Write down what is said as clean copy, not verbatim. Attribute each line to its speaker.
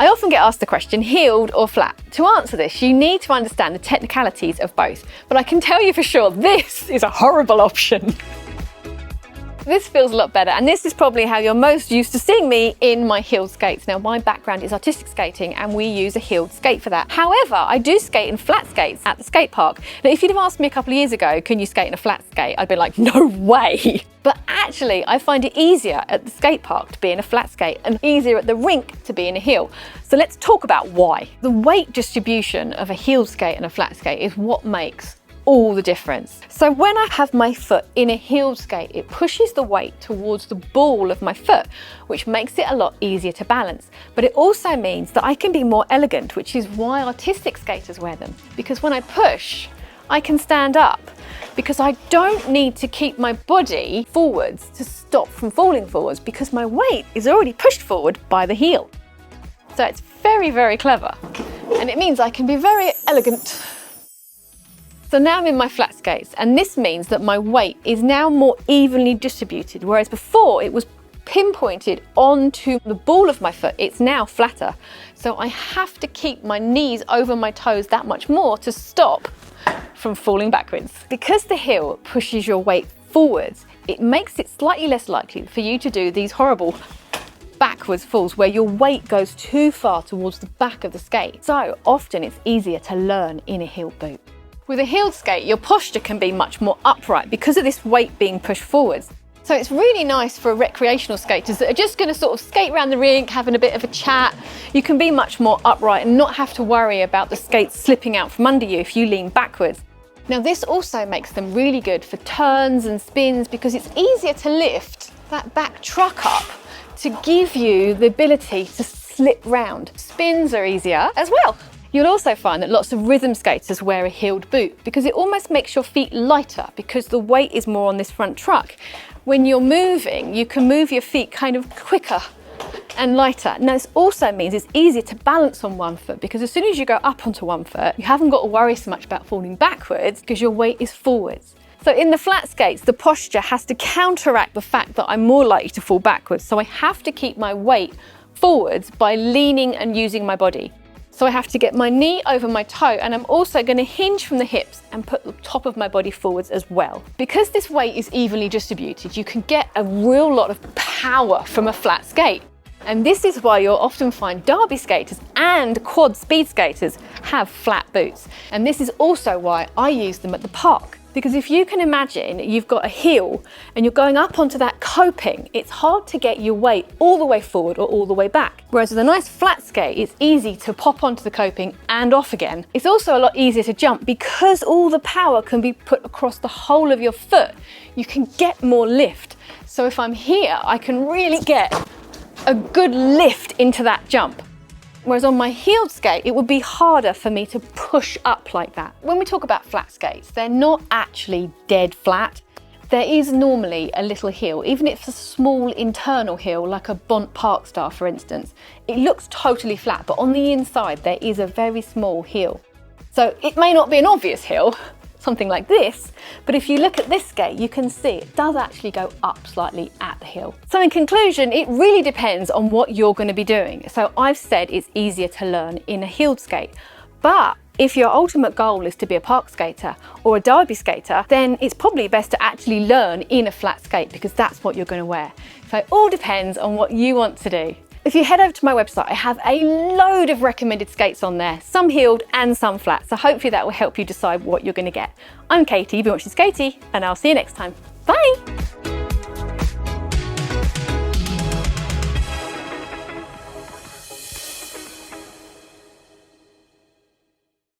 Speaker 1: I often get asked the question, heeled or flat? To answer this, you need to understand the technicalities of both, but I can tell you for sure, this is a horrible option. This feels a lot better, and this is probably how you're most used to seeing me in my heeled skates. Now, my background is artistic skating, and we use a heeled skate for that. However, I do skate in flat skates at the skate park. Now, if you'd have asked me a couple of years ago, can you skate in a flat skate? I'd be like, no way. But actually, I find it easier at the skate park to be in a flat skate and easier at the rink to be in a heel. So let's talk about why. The weight distribution of a heeled skate and a flat skate is what makes all the difference. So when I have my foot in a heeled skate, it pushes the weight towards the ball of my foot, which makes it a lot easier to balance. But it also means that I can be more elegant, which is why artistic skaters wear them. Because when I push, I can stand up, because I don't need to keep my body forwards to stop from falling forwards, because my weight is already pushed forward by the heel. So it's very, very clever. And it means I can be very elegant. So now I'm in my flat skates, and this means that my weight is now more evenly distributed, whereas before it was pinpointed onto the ball of my foot. It's now flatter. So I have to keep my knees over my toes that much more to stop from falling backwards. Because the heel pushes your weight forwards, it makes it slightly less likely for you to do these horrible backwards falls where your weight goes too far towards the back of the skate. So often it's easier to learn in a heeled boot. With a heeled skate, your posture can be much more upright because of this weight being pushed forwards. So it's really nice for recreational skaters that are just going to sort of skate around the rink, having a bit of a chat. You can be much more upright and not have to worry about the skates slipping out from under you if you lean backwards. Now, this also makes them really good for turns and spins because it's easier to lift that back truck up to give you the ability to slip round. Spins are easier as well. You'll also find that lots of rhythm skaters wear a heeled boot because it almost makes your feet lighter because the weight is more on this front truck. When you're moving, you can move your feet kind of quicker and lighter. Now, this also means it's easier to balance on one foot because as soon as you go up onto one foot, you haven't got to worry so much about falling backwards because your weight is forwards. So in the flat skates, the posture has to counteract the fact that I'm more likely to fall backwards. So I have to keep my weight forwards by leaning and using my body. So I have to get my knee over my toe, and I'm also going to hinge from the hips and put the top of my body forwards as well. Because this weight is evenly distributed, you can get a real lot of power from a flat skate. And this is why you'll often find derby skaters and quad speed skaters have flat boots. And this is also why I use them at the park. Because if you can imagine you've got a heel and you're going up onto that coping, it's hard to get your weight all the way forward or all the way back. Whereas with a nice flat skate, it's easy to pop onto the coping and off again. It's also a lot easier to jump because all the power can be put across the whole of your foot. You can get more lift. So if I'm here, I can really get a good lift into that jump. Whereas on my heeled skate, it would be harder for me to push up like that. When we talk about flat skates, they're not actually dead flat. There is normally a little heel, even if it's a small internal heel, like a Bont Park Star, for instance. It looks totally flat, but on the inside, there is a very small heel. So it may not be an obvious heel, something like this, but if you look at this skate, you can see it does actually go up slightly at the heel. So in conclusion, it really depends on what you're going to be doing. So I've said it's easier to learn in a heeled skate, but if your ultimate goal is to be a park skater or a derby skater, then it's probably best to actually learn in a flat skate because that's what you're going to wear. So it all depends on what you want to do. If you head over to my website, I have a load of recommended skates on there, some heeled and some flat. So hopefully that will help you decide what you're going to get. I'm Katie, you've been watching Skatie, and I'll see you next time. Bye!